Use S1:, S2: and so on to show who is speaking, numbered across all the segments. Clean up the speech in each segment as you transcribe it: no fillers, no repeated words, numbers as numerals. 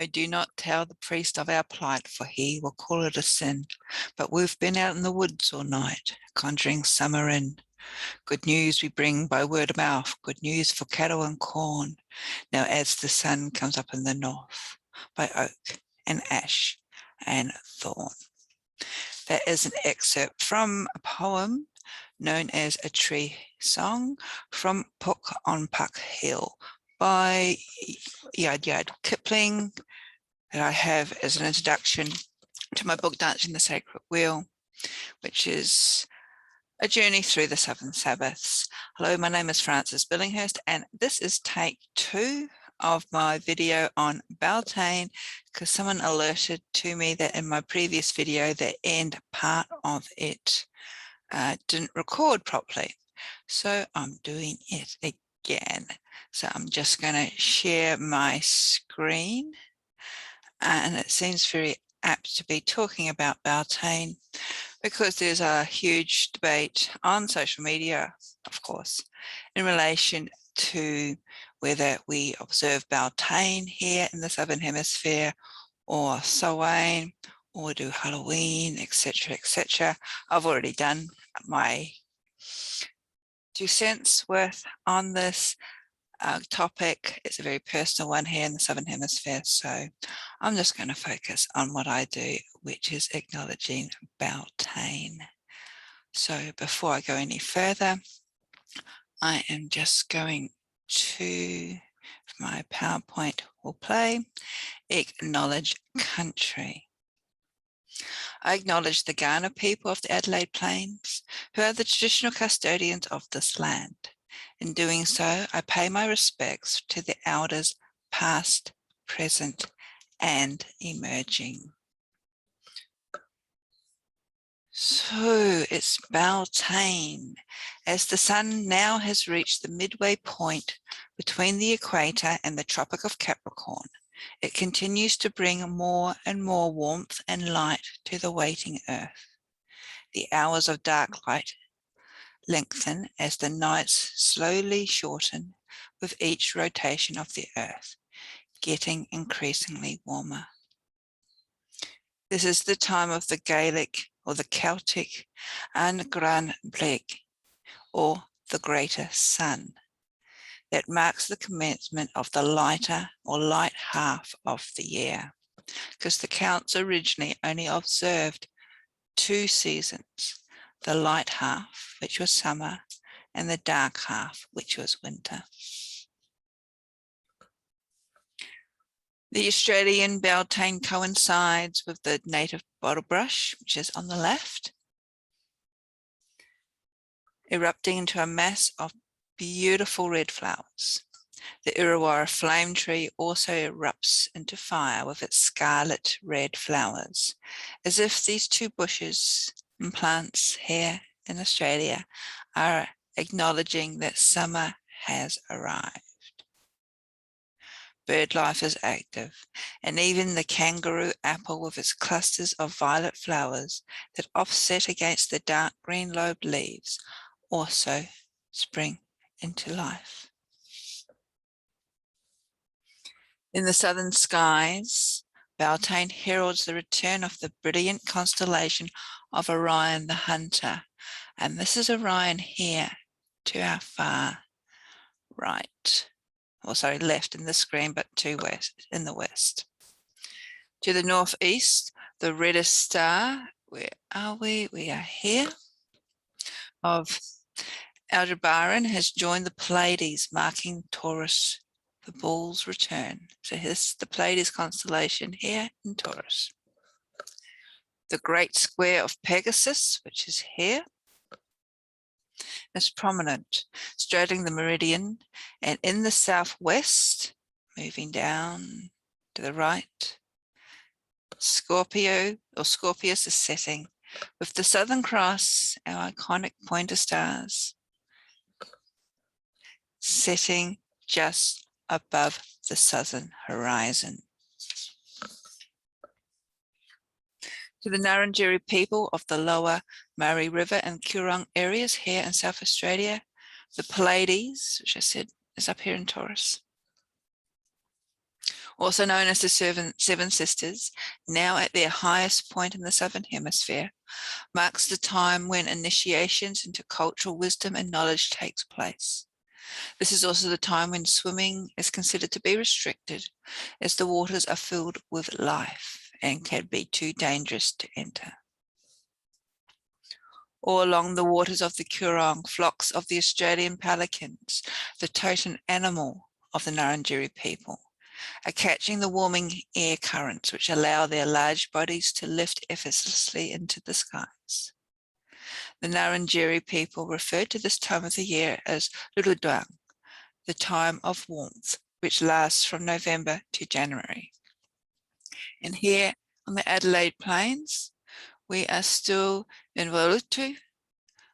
S1: Oh, do not tell the priest of our plight, for he will call it a sin. But we've been out in the woods all night, conjuring summer in. Good news we bring by word of mouth, good news for cattle and corn. Now as the sun comes up in the north, by oak and ash and thorn. That is an excerpt from a poem known as A Tree Song from Puck on Puck Hill by Rudyard Kipling, that I have as an introduction to my book Dancing the Sacred Wheel, which is a journey through the 7 Sabbaths. Hello, my name is Frances Billinghurst, and this is take 2 of my video on Bealtaine, because someone alerted to me that in my previous video, the end part of it didn't record properly. So I'm doing it again. So I'm just going to share my screen. And it seems very apt to be talking about Bealtaine because there's a huge debate on social media, of course, in relation to whether we observe Bealtaine here in the Southern Hemisphere or Samhain or do Halloween, etc., etc. I've already done my 2 cents worth on this topic. It's a very personal one here in the Southern Hemisphere, so I'm just going to focus on what I do, which is acknowledging Bealtaine. So before I go any further, I am just going to, my PowerPoint will play, acknowledge country. I acknowledge the Kaurna people of the Adelaide Plains, who are the traditional custodians of this land. In doing so, I pay my respects to the elders past, present, and emerging. So it's Bealtaine. As the sun now has reached the midway point between the equator and the Tropic of Capricorn, it continues to bring more and more warmth and light to the waiting earth. The hours of dark light lengthen as the nights slowly shorten with each rotation of the earth, getting increasingly warmer. This is the time of the Gaelic or the Celtic and Gran Blig, or the greater sun, that marks the commencement of the lighter or light half of the year, because the Celts originally only observed 2 seasons, the light half, which was summer, and the dark half, which was winter. The Australian Bealtaine coincides with the native bottlebrush, which is on the left, erupting into a mass of beautiful red flowers. The Illawarra flame tree also erupts into fire with its scarlet red flowers, as if these 2 bushes and plants here in Australia are acknowledging that summer has arrived. Bird life is active, and even the kangaroo apple with its clusters of violet flowers that offset against the dark green lobed leaves also spring into life. In the southern skies, Bealtaine heralds the return of the brilliant constellation of Orion the Hunter, and this is Orion here to our far right. Or sorry, left in the screen, but to west, in the west. To the northeast, the reddest star, where are we? We are here, of Aldebaran has joined the Pleiades, marking Taurus, the bull's return. So here's the Pleiades constellation here in Taurus. The great square of Pegasus, which is here, is prominent, straddling the meridian, and in the southwest, moving down to the right, Scorpius is setting, with the Southern Cross, our iconic pointer stars, setting just above the southern horizon. To the Ngarrindjeri people of the lower Murray River and Coorong areas here in South Australia, the Pleiades, which I said is up here in Taurus. Also known as the Seven Sisters, now at their highest point in the Southern Hemisphere, marks the time when initiations into cultural wisdom and knowledge takes place. This is also the time when swimming is considered to be restricted, as the waters are filled with life and can be too dangerous to enter. All along the waters of the Coorong, flocks of the Australian pelicans, the totem animal of the Ngarrindjeri people, are catching the warming air currents which allow their large bodies to lift effortlessly into the skies. The Ngarrindjeri people refer to this time of the year as redone, the time of warmth, which lasts from November to January. And here on the Adelaide Plains, we are still in Walutu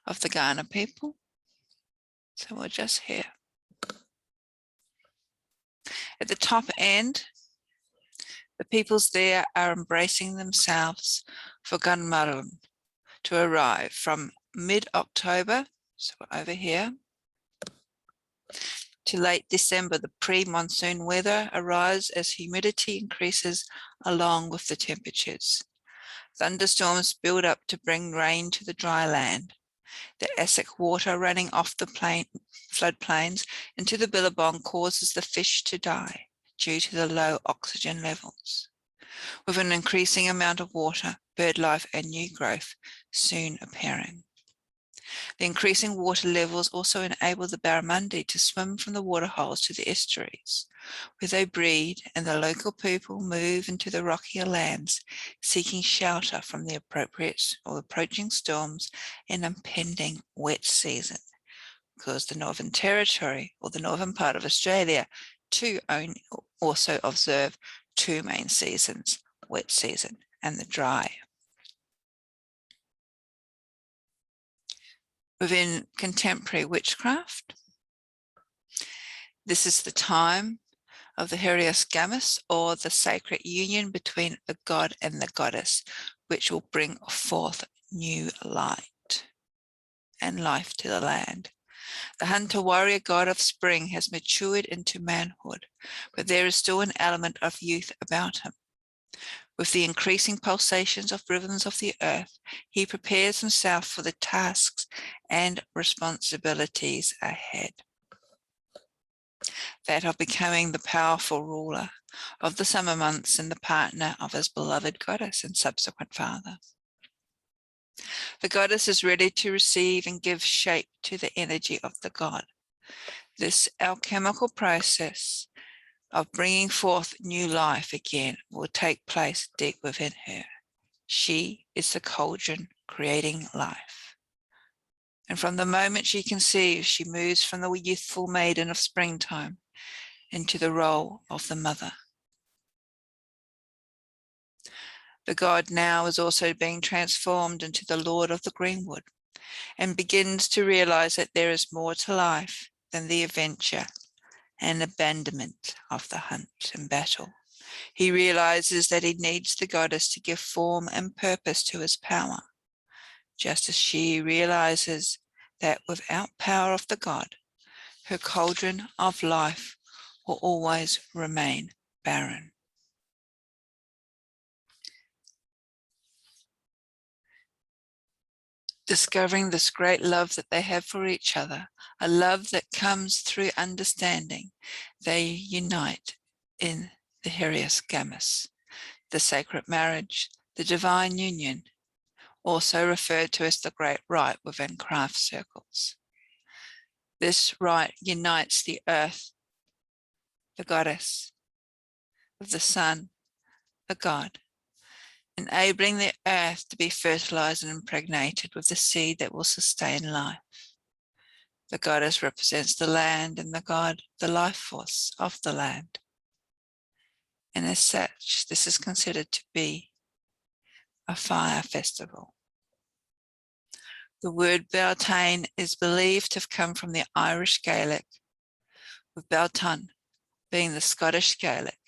S1: of the Ghana people. So we're just here. At the top end, the peoples there are embracing themselves for Gunmarun to arrive from mid-October, so we're over here, to late December. The pre-monsoon weather arrives as humidity increases along with the temperatures. Thunderstorms build up to bring rain to the dry land. The acid water running off the floodplains into the billabong causes the fish to die due to the low oxygen levels. With an increasing amount of water, bird life and new growth soon appearing. The increasing water levels also enable the barramundi to swim from the waterholes to the estuaries, where they breed, and the local people move into the rockier lands, seeking shelter from the approaching storms and impending wet season, because the Northern Territory, or the northern part of Australia, too also observe two main seasons, wet season and the dry. Within contemporary witchcraft, this is the time of the Hieros Gammas, or the sacred union between the god and the goddess, which will bring forth new light and life to the land. The hunter warrior god of spring has matured into manhood, but there is still an element of youth about him. With the increasing pulsations of rhythms of the earth, he prepares himself for the tasks and responsibilities ahead. That of becoming the powerful ruler of the summer months and the partner of his beloved goddess and subsequent father. The goddess is ready to receive and give shape to the energy of the god. This alchemical process of bringing forth new life again will take place deep within her. She is the cauldron creating life. And from the moment she conceives, she moves from the youthful maiden of springtime into the role of the mother. The god now is also being transformed into the Lord of the Greenwood, and begins to realize that there is more to life than the adventure and abandonment of the hunt and battle. He realizes that he needs the goddess to give form and purpose to his power, just as she realizes that without power of the god, her cauldron of life will always remain barren. Discovering this great love that they have for each other, a love that comes through understanding, they unite in the Hieros Gammas, the sacred marriage, the divine union, also referred to as the great rite within craft circles. This rite unites the earth, the goddess, with the sun, the god, enabling the earth to be fertilized and impregnated with the seed that will sustain life. The goddess represents the land, and the god, the life force of the land. And as such, this is considered to be a fire festival. The word Bealtaine is believed to have come from the Irish Gaelic, with Bealtaine being the Scottish Gaelic,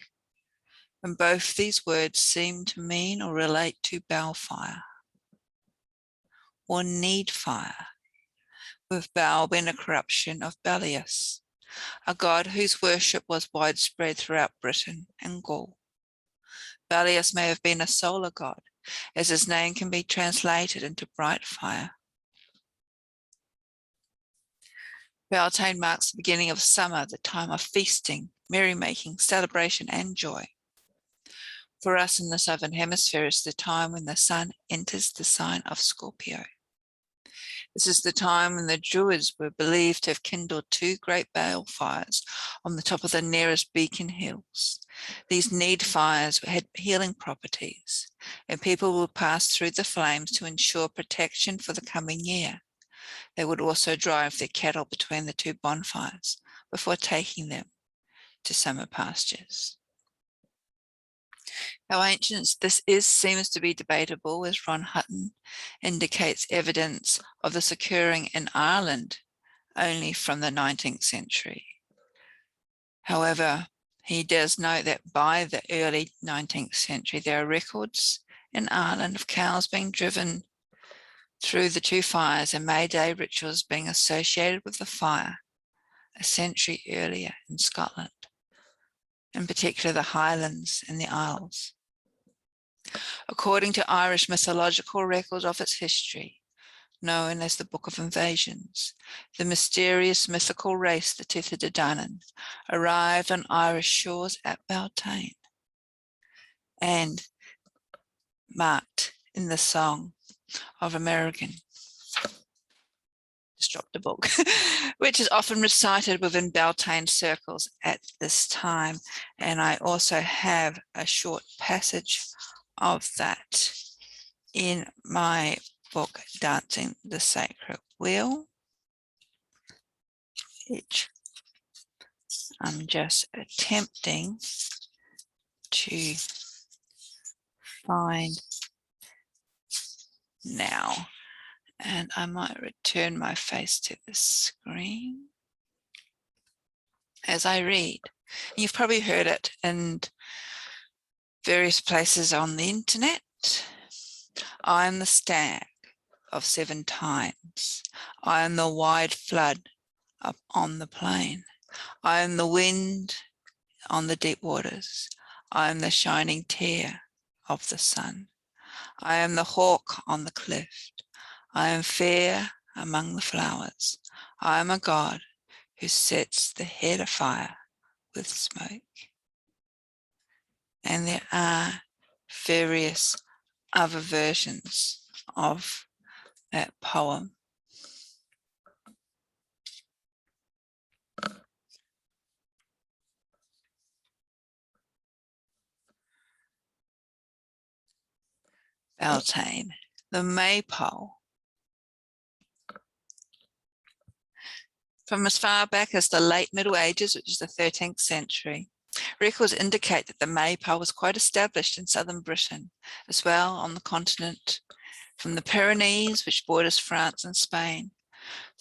S1: and both these words seem to mean or relate to balefire or need fire, with Baal being a corruption of Belius, a god whose worship was widespread throughout Britain and Gaul. Pleiades may have been a solar god, as his name can be translated into bright fire. Bealtaine marks the beginning of summer, the time of feasting, merrymaking, celebration, and joy. For us in the Southern Hemisphere, it's the time when the sun enters the sign of Scorpio. This is the time when the Druids were believed to have kindled two great bale fires on the top of the nearest beacon hills. These need fires had healing properties, and people would pass through the flames to ensure protection for the coming year. They would also drive their cattle between the two bonfires before taking them to summer pastures. How ancient this seems to be debatable, as Ron Hutton indicates evidence of this occurring in Ireland only from the 19th century. However, he does note that by the early 19th century, there are records in Ireland of cows being driven through the two fires and May Day rituals being associated with the fire a century earlier in Scotland, in particular the Highlands and the Isles. According to Irish mythological records of its history, known as the Book of Invasions, the mysterious mythical race, the redone, arrived on Irish shores at Bealtaine and marked in the Song of American. Just dropped the book, which is often recited within Bealtaine circles at this time. And I also have a short passage of that in my book, Dancing the Sacred Wheel, which I'm just attempting to find now. And I might return my face to the screen as I read. You've probably heard it in various places on the internet. I am the stag of 7 times. I am the wide flood up on the plain. I am the wind on the deep waters. I am the shining tear of the sun. I am the hawk on the cliff. I am fair among the flowers. I am a god who sets the head afire with smoke. And there are various other versions of that poem. Bealtaine, the maypole. From as far back as the late Middle Ages, which is the 13th century, records indicate that the maypole was quite established in southern Britain, as well on the continent, from the Pyrenees, which borders France and Spain,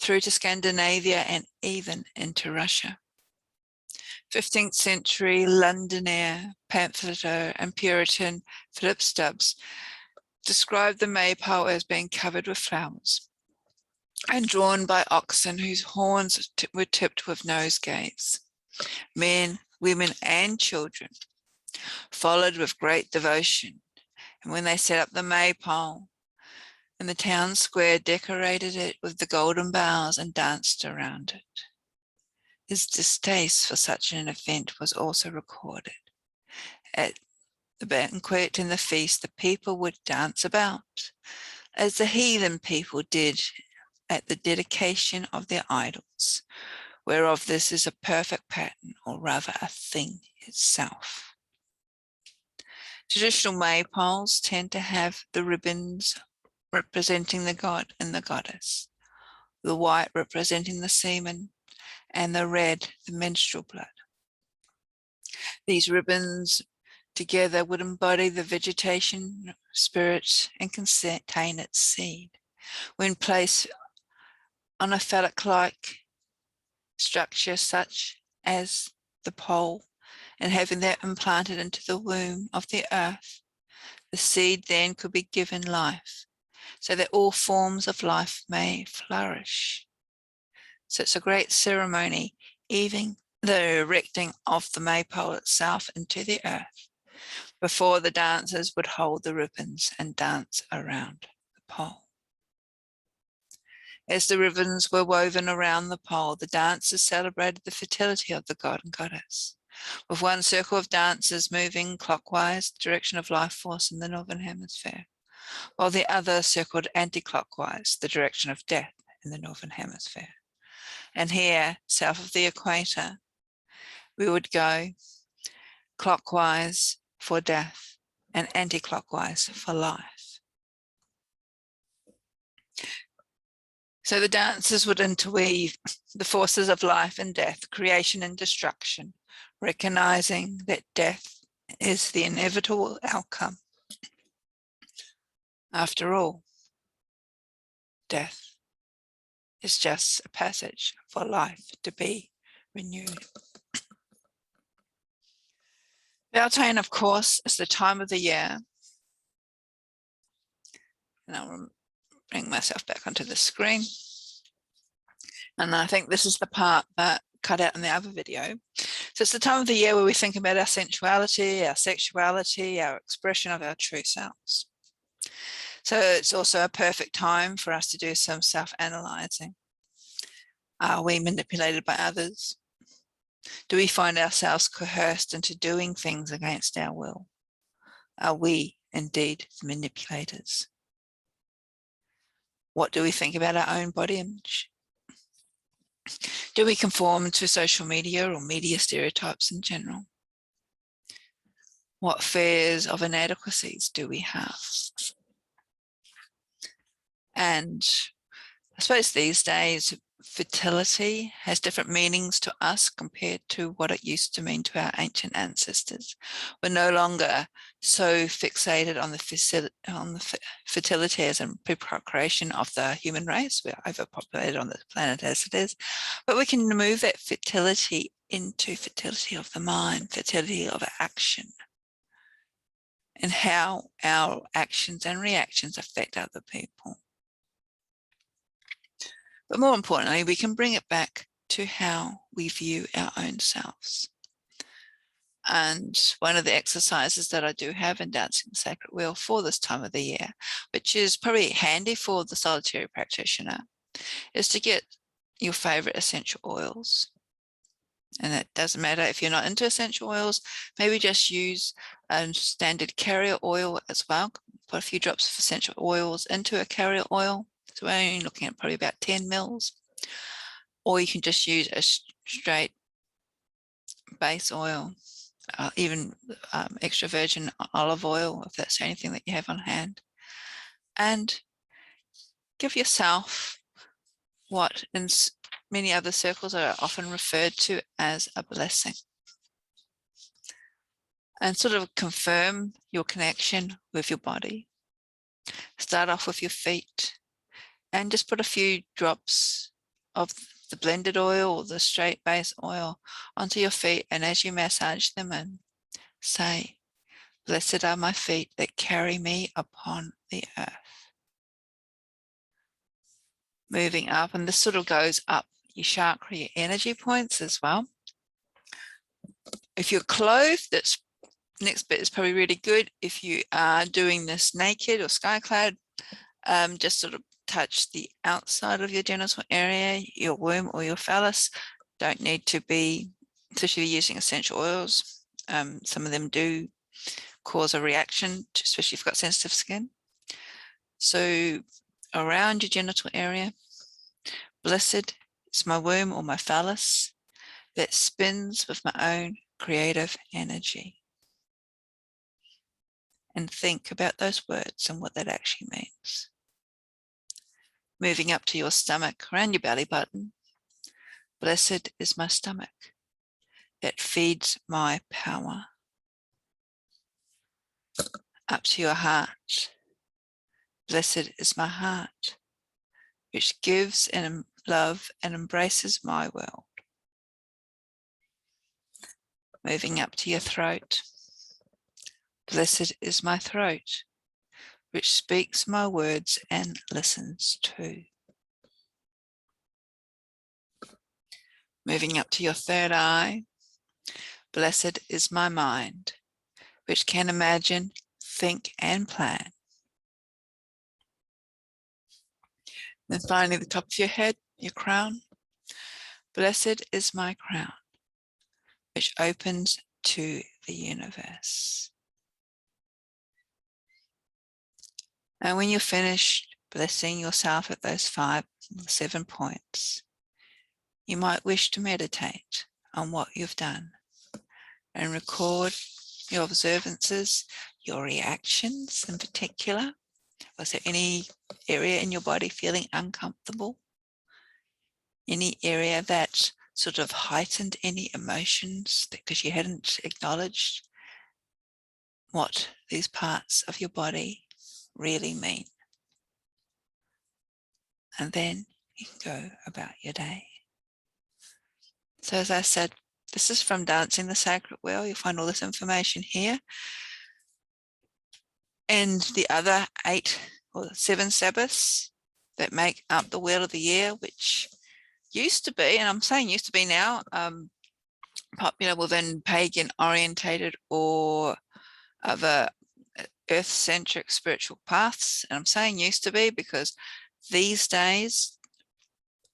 S1: through to Scandinavia and even into Russia. 15th century Londoner, pamphleteer and Puritan Philip Stubbs described the maypole as being covered with flowers and drawn by oxen whose horns were tipped with nosegays. Men, women, and children followed with great devotion, and when they set up the maypole in the town square, decorated it with the golden boughs and danced around it. His distaste for such an event was also recorded. At the banquet and the feast, the people would dance about, as the heathen people did at the dedication of their idols, whereof this is a perfect pattern, or rather a thing itself. Traditional maypoles tend to have the ribbons representing the god and the goddess, the white representing the semen, and the red, the menstrual blood. These ribbons together would embody the vegetation, spirit, and contain its seed. When placed on a phallic-like structure such as the pole, and having that implanted into the womb of the earth, the seed then could be given life, so that all forms of life may flourish. So it's a great ceremony even the erecting of the maypole itself into the earth, before the dancers would hold the ribbons and dance around the pole. As the ribbons were woven around the pole, the dancers celebrated the fertility of the god and goddess, with one circle of dancers moving clockwise, the direction of life force in the Northern Hemisphere, while the other circled anti-clockwise, the direction of death in the Northern Hemisphere. And here, south of the equator, we would go clockwise for death and anti-clockwise for life. So the dancers would interweave the forces of life and death, creation and destruction, recognizing that death is the inevitable outcome. After all, death is just a passage for life to be renewed. Bealtaine, of course, is the time of the year, and I'll bring myself back onto the screen. And I think this is the part that cut out in the other video. So it's the time of the year where we think about our sensuality, our sexuality, our expression of our true selves. So it's also a perfect time for us to do some self-analyzing. Are we manipulated by others? Do we find ourselves coerced into doing things against our will? Are we indeed manipulators? What do we think about our own body image? Do we conform to social media or media stereotypes in general? What fears of inadequacies do we have? And I suppose these days, fertility has different meanings to us compared to what it used to mean to our ancient ancestors. We're no longer so fixated on the fertility as in procreation of the human race. We're overpopulated on the planet as it is, but we can move that fertility into fertility of the mind, fertility of action, and how our actions and reactions affect other people. But more importantly, we can bring it back to how we view our own selves. And one of the exercises that I do have in Dancing the Sacred Wheel for this time of the year, which is probably handy for the solitary practitioner, is to get your favorite essential oils. And it doesn't matter if you're not into essential oils, maybe just use a standard carrier oil as well. Put a few drops of essential oils into a carrier oil. So we're only looking at probably about 10 mils. Or you can just use a straight base oil, even extra virgin olive oil, if that's anything that you have on hand. And give yourself what in many other circles are often referred to as a blessing. And sort of confirm your connection with your body. Start off with your feet and just put a few drops of the blended oil or the straight base oil onto your feet, and as you massage them in, say, "Blessed are my feet that carry me upon the earth." Moving up, and this sort of goes up your chakra, your energy points as well. If you're clothed, this next bit is probably really good. If you are doing this naked or sky-clad, just sort of touch the outside of your genital area, your womb or your phallus. Don't need to be, especially using essential oils. Some of them do cause a reaction, especially if you've got sensitive skin. So around your genital area, blessed is my womb or my phallus that spins with my own creative energy. And think about those words and what that actually means. Moving up to your stomach, around your belly button. Blessed is my stomach that feeds my power. Up to your heart. Blessed is my heart, which gives and love and embraces my world. Moving up to your throat. Blessed is my throat, which speaks my words and listens too. Moving up to your third eye, blessed is my mind, which can imagine, think, and plan. Then finally, the top of your head, your crown. Blessed is my crown, which opens to the universe. And when you're finished blessing yourself at those 5, 7 points, you might wish to meditate on what you've done and record your observances, your reactions in particular. Was there any area in your body feeling uncomfortable? Any area that sort of heightened any emotions because you hadn't acknowledged what these parts of your body really mean? And then you can go about your day. So as I said, this is from Dancing the Sacred Wheel. You'll find all this information here. And the other 8 or 7 Sabbaths that make up the Wheel of the Year, which used to be, and I'm saying used to be now, popular within pagan orientated or other earth-centric spiritual paths. And I'm saying used to be because these days,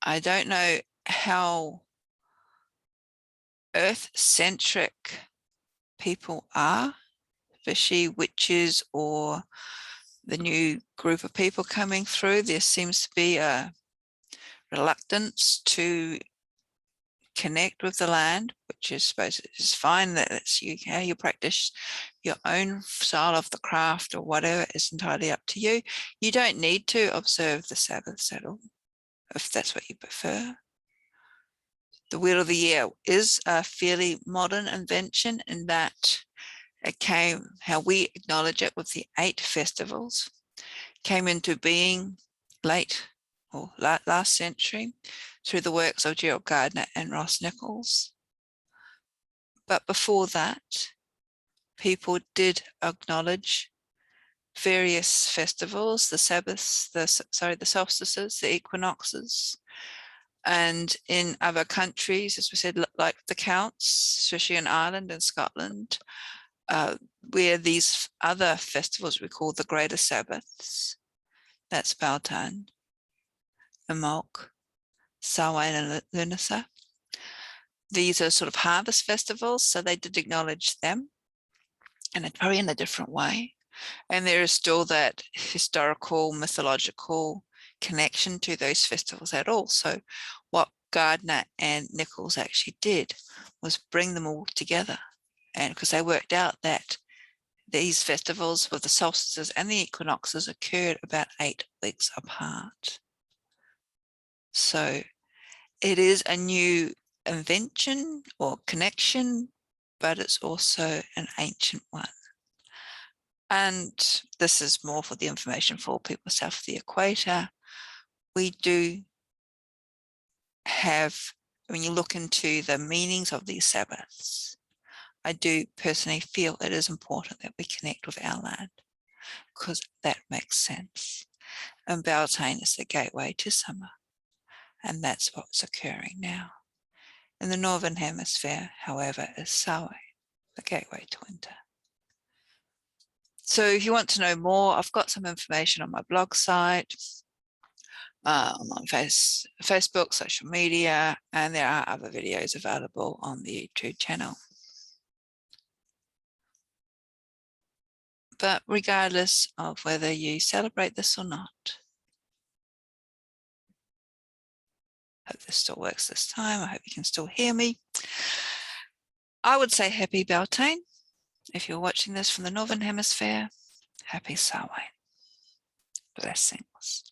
S1: I don't know how earth-centric people are, especially witches or the new group of people coming through. There seems to be a reluctance to connect with the land, which is supposed to is fine. That it's you, how you practice your own style of the craft or whatever is entirely up to you. You don't need to observe the Sabbaths at all, if that's what you prefer. The Wheel of the Year is a fairly modern invention in that it came, how we acknowledge it with the 8 festivals, came into being late or last century through the works of Gerald Gardner and Ross Nichols. But before that, people did acknowledge various festivals, the Sabbaths, the solstices, the equinoxes, and in other countries, as we said, like the Counts, especially in Ireland and Scotland, where these other festivals we call the Greater Sabbaths. That's Bealtaine, Imbolc, Samhain and Lunasa. These are sort of harvest festivals, so they did acknowledge them, and it's probably in a different way. And there is still that historical, mythological connection to those festivals at all. So what Gardner and Nichols actually did was bring them all together. And because they worked out that these festivals with the solstices and the equinoxes occurred about 8 weeks apart. So it is a new invention or connection, but it's also an ancient one. And this is more for the information for people south of the equator. We do have, when you look into the meanings of these Sabbaths, I do personally feel it is important that we connect with our land because that makes sense. And Bealtaine is the gateway to summer. And that's what's occurring now. In the Northern Hemisphere, however, is Samhain, the gateway to winter. So if you want to know more, I've got some information on my blog site, on Facebook, social media, and there are other videos available on the YouTube channel. But regardless of whether you celebrate this or not, I hope this still works this time. I hope you can still hear me. I would say happy Bealtaine. If you're watching this from the Northern Hemisphere, happy Samhain. Blessings.